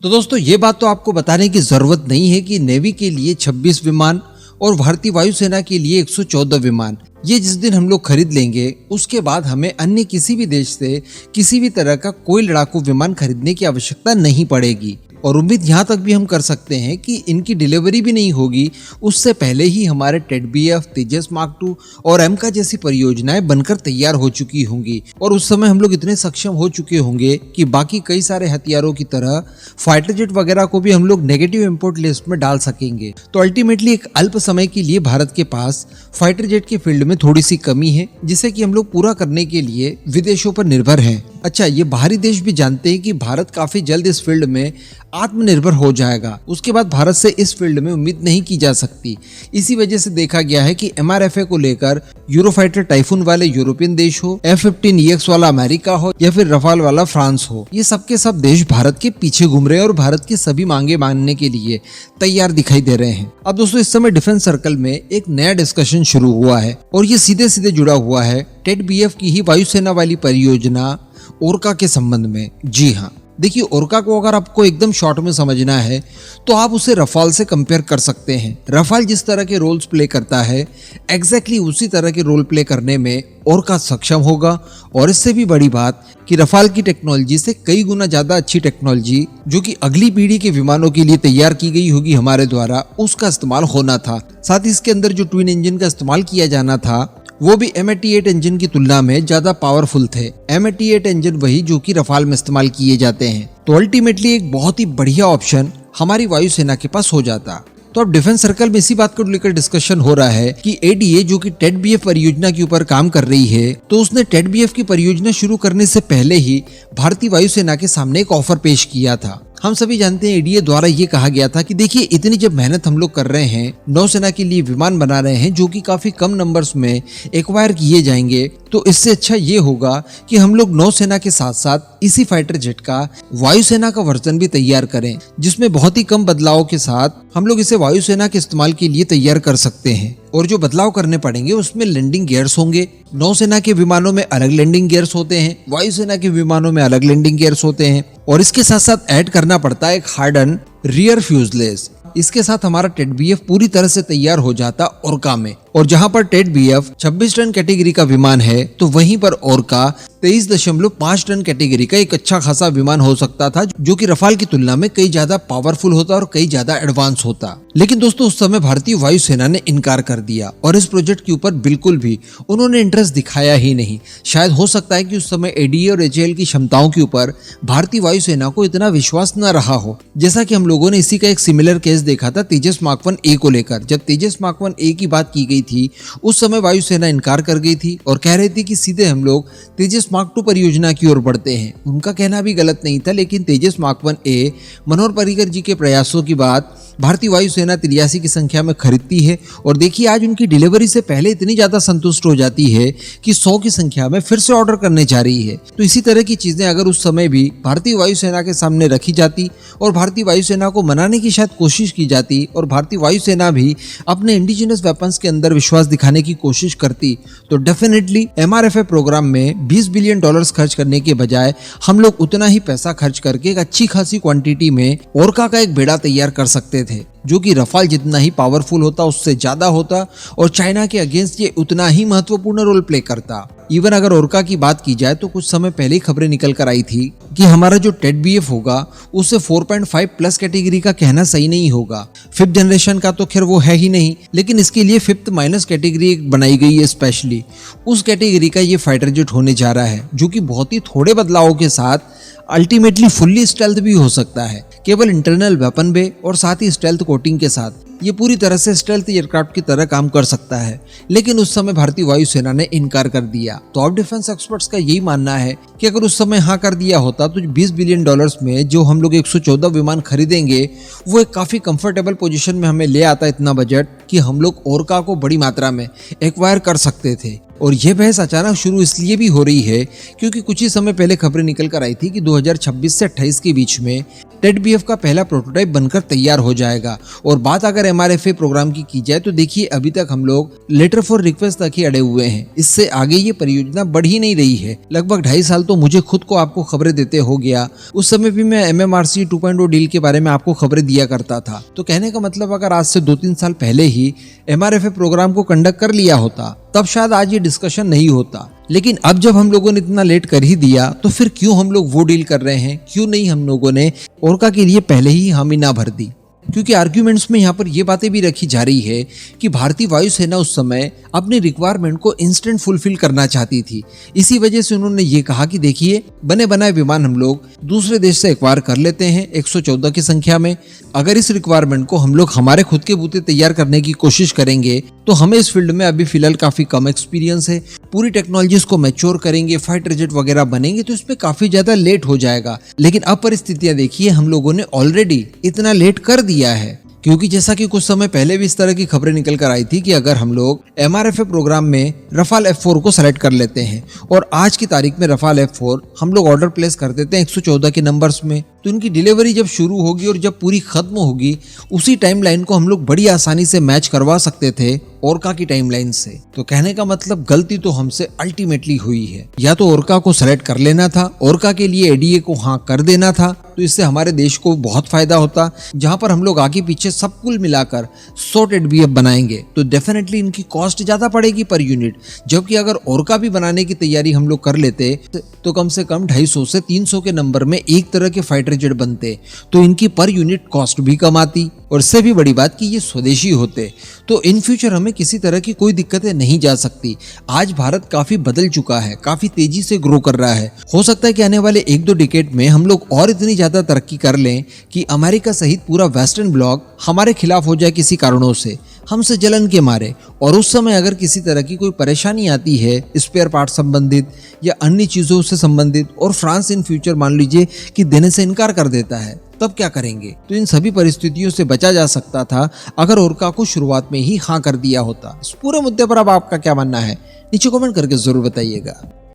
तो दोस्तों ये बात तो आपको बताने की जरूरत नहीं है कि नेवी के लिए 26 विमान और भारतीय वायुसेना के लिए 114 विमान ये जिस दिन हम लोग खरीद लेंगे उसके बाद हमें अन्य किसी भी देश से किसी भी तरह का कोई लड़ाकू विमान खरीदने की आवश्यकता नहीं पड़ेगी। और उम्मीद यहाँ तक भी हम कर सकते हैं कि इनकी डिलीवरी भी नहीं होगी उससे पहले ही हमारे टेड-BF, तेजस मार्क 2 और एमका जैसी परियोजनाएं बनकर तैयार हो चुकी होंगी और उस समय हम लोग इतने सक्षम हो चुके होंगे कि बाकी कई सारे हथियारों की तरह फाइटर जेट वगैरह को भी हम लोग नेगेटिव इंपोर्ट लिस्ट में डाल सकेंगे। तो अल्टीमेटली एक अल्प समय के लिए भारत के पास फाइटर जेट के फील्ड में थोड़ी सी कमी है जिसे कि हम लोग पूरा करने के लिए विदेशों पर निर्भर हैं। अच्छा, ये बाहरी देश भी जानते हैं कि भारत काफी जल्द इस फील्ड में आत्मनिर्भर हो जाएगा, उसके बाद भारत से इस फील्ड में उम्मीद नहीं की जा सकती। इसी वजह से देखा गया है कि MRFA को लेकर यूरोफाइटर टाइफून वाले यूरोपियन देश हो, F-15EX वाला अमेरिका हो या फिर रफाल वाला फ्रांस हो, ये सब के सब देश भारत के पीछे घूम रहे हैं और भारत की सभी मांगे मानने के लिए तैयार दिखाई दे रहे हैं। अब दोस्तों इस समय डिफेंस सर्कल में एक नया डिस्कशन शुरू हुआ है और ये सीधे सीधे जुड़ा हुआ है टेड-BF की ही वायुसेना वाली परियोजना ओरका के संबंध में। जी हाँ, देखिए ओरका को अगर आपको एकदम शॉर्ट में समझना है तो आप उसे रफाल से कंपेयर कर सकते हैं। रफाल जिस तरह के रोल्स प्ले करता है एग्जैक्टली उसी तरह के रोल प्ले करने में ओरका सक्षम होगा। और इससे भी बड़ी बात कि रफाल की टेक्नोलॉजी से कई गुना ज्यादा अच्छी टेक्नोलॉजी जो कि अगली पीढ़ी के विमानों के लिए तैयार की गई होगी हमारे द्वारा, उसका इस्तेमाल होना था। साथ ही इसके अंदर जो ट्विन इंजन का इस्तेमाल किया जाना था वो भी M88 इंजन की तुलना में ज्यादा पावरफुल थे। M88 इंजन वही जो कि रफाल में इस्तेमाल किए जाते हैं। तो अल्टीमेटली एक बहुत ही बढ़िया ऑप्शन हमारी वायुसेना के पास हो जाता। तो अब डिफेंस सर्कल में इसी बात को लेकर डिस्कशन हो रहा है कि ADA जो कि टेड-BF परियोजना के ऊपर काम कर रही है, तो उसने टेड-BF की परियोजना शुरू करने से पहले ही भारतीय वायुसेना के सामने एक ऑफर पेश किया था। हम सभी जानते हैं ADA द्वारा ये कहा गया था कि देखिए इतनी जब मेहनत हम लोग कर रहे हैं, नौसेना के लिए विमान बना रहे हैं जो कि काफी कम नंबर्स में एक्वायर किए जाएंगे, तो इससे अच्छा ये होगा कि हम लोग नौसेना के साथ साथ इसी फाइटर जेट का वायुसेना का वर्जन भी तैयार करें जिसमें बहुत ही कम बदलावों के साथ हम लोग इसे वायुसेना के इस्तेमाल के लिए तैयार कर सकते हैं। और जो बदलाव करने पड़ेंगे उसमें लैंडिंग गियर्स होंगे। नौसेना के विमानों में अलग लैंडिंग गियर्स होते हैं, वायुसेना के विमानों में अलग लैंडिंग गियर्स होते हैं और इसके साथ साथ ऐड करना पड़ता है एक हार्डन रियर फ्यूजलेज। इसके साथ हमारा टेड-BF पूरी तरह से तैयार हो जाता ओरका में। और जहां पर टेड-BF 26 टन कैटेगरी का विमान है तो वहीं पर ओरका 23.5 टन कैटेगरी का एक अच्छा खासा विमान हो सकता था जो कि रफाल की तुलना में कई ज्यादा पावरफुल होता और कई ज्यादा एडवांस होता। लेकिन दोस्तों उस समय भारतीय वायुसेना ने इनकार कर दिया और इस प्रोजेक्ट के ऊपर बिल्कुल भी उन्होंने इंटरेस्ट दिखाया ही नहीं। शायद हो सकता है कि उस समय ADA और HAL की क्षमताओं के ऊपर भारतीय वायुसेना को इतना विश्वास न रहा हो। जैसा कि हम लोगों ने इसी का एक सिमिलर केस देखा था तेजस मार्क 1A को लेकर। जब तेजस मार्क 1A की बात की गई थी उस समय वायुसेना इनकार कर गई थी और कह रही थी कि सीधे हम लोग तेजस मार्क 2 परियोजना की ओर बढ़ते हैं। उनका कहना भी गलत नहीं था, लेकिन तेजस मार्क 1A मनोहर पर्रिकर जी के प्रयासों की बात भारतीय वायुसेना 83 की संख्या में खरीदती है और देखिए आज उनकी डिलीवरी से पहले इतनी ज्यादा संतुष्ट हो जाती है कि 100 की संख्या में फिर से ऑर्डर करने जा रही है। तो इसी तरह की चीजें अगर उस समय भी भारतीय वायुसेना के सामने रखी जाती और भारतीय वायुसेना को मनाने की शायद कोशिश की जाती और भारतीय वायुसेना भी अपने इंडिजिनस वेपन्स के अंदर विश्वास दिखाने की कोशिश करती तो डेफिनेटली MRFA प्रोग्राम में $20 बिलियन खर्च करने के बजाय हम लोग उतना ही पैसा खर्च करके एक अच्छी खासी क्वांटिटी में ओरका का एक बेड़ा तैयार कर सकते थे जो कि रफाल जितना ही पावरफुल होता उससे ज्यादा होता और चाइना के अगेंस्ट ये उतना ही महत्वपूर्ण रोल प्ले करता। इवन अगर ओरका की बात की जाए तो कुछ समय पहले ही खबरें निकल कर आई थी कि हमारा जो टेड-BF होगा उसे 4.5 प्लस कैटेगरी का कहना सही नहीं होगा। 5th जनरेशन का तो खैर वो है ही नहीं, लेकिन इसके लिए 5th माइनस कैटेगरी बनाई गई है स्पेशली। उस कैटेगरी का ये फाइटर जेट होने जा रहा है जो कि बहुत ही थोड़े बदलावों के साथ अल्टीमेटली फुल्ली स्टेल्थ भी हो सकता है, केवल इंटरनल वेपन बे और साथ ही स्टेल्थ कोटिंग के साथ ये पूरी तरह से स्टेल्थ एयरक्राफ्ट की तरह काम कर सकता है। लेकिन उस समय भारतीय वायुसेना ने इनकार कर दिया। तो अब डिफेंस एक्सपर्ट्स का यही मानना है कि अगर उस समय हाँ कर दिया होता तो $20 बिलियन में जो हम लोग 114 विमान खरीदेंगे वो एक काफी कंफर्टेबल पोजीशन में हमें ले आता इतना बजट कि हम लोग ओरका को बड़ी मात्रा में एक्वायर कर सकते थे। और यह बहस अचानक शुरू इसलिए भी हो रही है क्योंकि कुछ ही समय पहले खबरें निकल कर आई थी कि 2026 से 28 के बीच में टेड-बीएफ का पहला प्रोटोटाइप बनकर तैयार हो जाएगा। और बात अगर एमआरएफए प्रोग्राम की जाए तो देखिए अभी तक हम लोग लेटर फॉर रिक्वेस्ट तक ही अड़े हुए हैं। इससे आगे ये परियोजना बढ़ ही नहीं रही है। लगभग 2.5 साल तो मुझे खुद को आपको खबरें देते हो गया। उस समय भी मैं MMRC 2.0 डील के बारे में आपको खबरें दिया करता था। तो कहने का मतलब अगर आज से 2-3 साल पहले ही एमआरएफए प्रोग्राम को कंडक्ट कर लिया होता तब शायद आज ये डिस्कशन नहीं होता। लेकिन अब जब हम लोगों ने इतना लेट कर ही दिया तो फिर क्यों हम लोग वो डील कर रहे हैं? क्यों नहीं हम लोगों ने ओरका के लिए पहले ही हामी ना भर दी? क्योंकि आर्ग्यूमेंट्स में यहाँ पर ये बातें भी रखी जा रही है कि भारतीय वायुसेना उस समय अपनी रिक्वायरमेंट को इंस्टेंट फुलफिल करना चाहती थी। इसी वजह से उन्होंने ये कहा कि देखिए बने बनाए विमान हम लोग दूसरे देश से एक्वायर कर लेते हैं 114 की संख्या में। अगर इस रिक्वायरमेंट को हम लोग हमारे खुद के बूते तैयार करने की कोशिश करेंगे तो हमें इस फील्ड में अभी फिलहाल काफी कम एक्सपीरियंस है। पूरी टेक्नोलॉजीज को मैच्योर करेंगे, फाइटर जेट वगैरह बनेंगे तो इसमें काफी ज्यादा लेट हो जाएगा। लेकिन अब परिस्थितियां देखिए हम लोगों ने ऑलरेडी इतना लेट कर दिया है। क्योंकि जैसा कि कुछ समय पहले भी इस तरह की खबरें निकल कर आई थी कि अगर हम लोग एमआरएफए प्रोग्राम में रफाल F4 को सेलेक्ट कर लेते हैं और आज की तारीख में रफाल F4 हम लोग ऑर्डर प्लेस कर देते हैं 114 के नंबर्स में, तो इनकी डिलीवरी जब शुरू होगी और जब पूरी खत्म होगी उसी टाइमलाइन को हम लोग बड़ी आसानी से मैच करवा सकते थे ओरका की टाइमलाइन से। तो कहने का मतलब गलती तो हमसे अल्टीमेटली हुई है। या तो ओरका को सेलेक्ट कर लेना था, ओरका के लिए एडीए को हाँ कर देना था, तो इससे हमारे देश को बहुत फायदा होता। जहां पर हम लोग आगे पीछे सब कुल मिलाकर 100 टेड-बीएफ बनाएंगे तो डेफिनेटली इनकी कॉस्ट ज्यादा पड़ेगी पर यूनिट। जबकि अगर ओरका भी बनाने की तैयारी हम लोग कर लेते तो कम से कम 250 से 300 के नंबर में एक तरह के फाइटर जेट बनते, तो इनकी पर यूनिट कॉस्ट भी कम आती। और इससे भी बड़ी बात कि ये स्वदेशी होते तो इन फ्यूचर हमें किसी तरह की कोई दिक्कतें नहीं जा सकती। आज भारत काफी बदल चुका है, काफी तेजी से ग्रो कर रहा है। हो सकता है कि आने वाले 1-2 डिकेड में हम लोग और इतनी ज्यादा तरक्की कर लें कि अमेरिका सहित पूरा वेस्टर्न ब्लॉक हमारे खिलाफ हो जाए किसी कारणों से, हमसे जलन के मारे। और उस समय अगर किसी तरह की कोई परेशानी आती है स्पेयर पार्ट संबंधित या अन्य चीजों से संबंधित और फ्रांस इन फ्यूचर मान लीजिए कि देने से इनकार कर देता है, तब क्या करेंगे? तो इन सभी परिस्थितियों से बचा जा सकता था अगर ओरका को शुरुआत में ही हाँ कर दिया होता। इस पूरे मुद्दे पर अब आपका क्या मानना है नीचे कमेंट करके जरूर बताइएगा।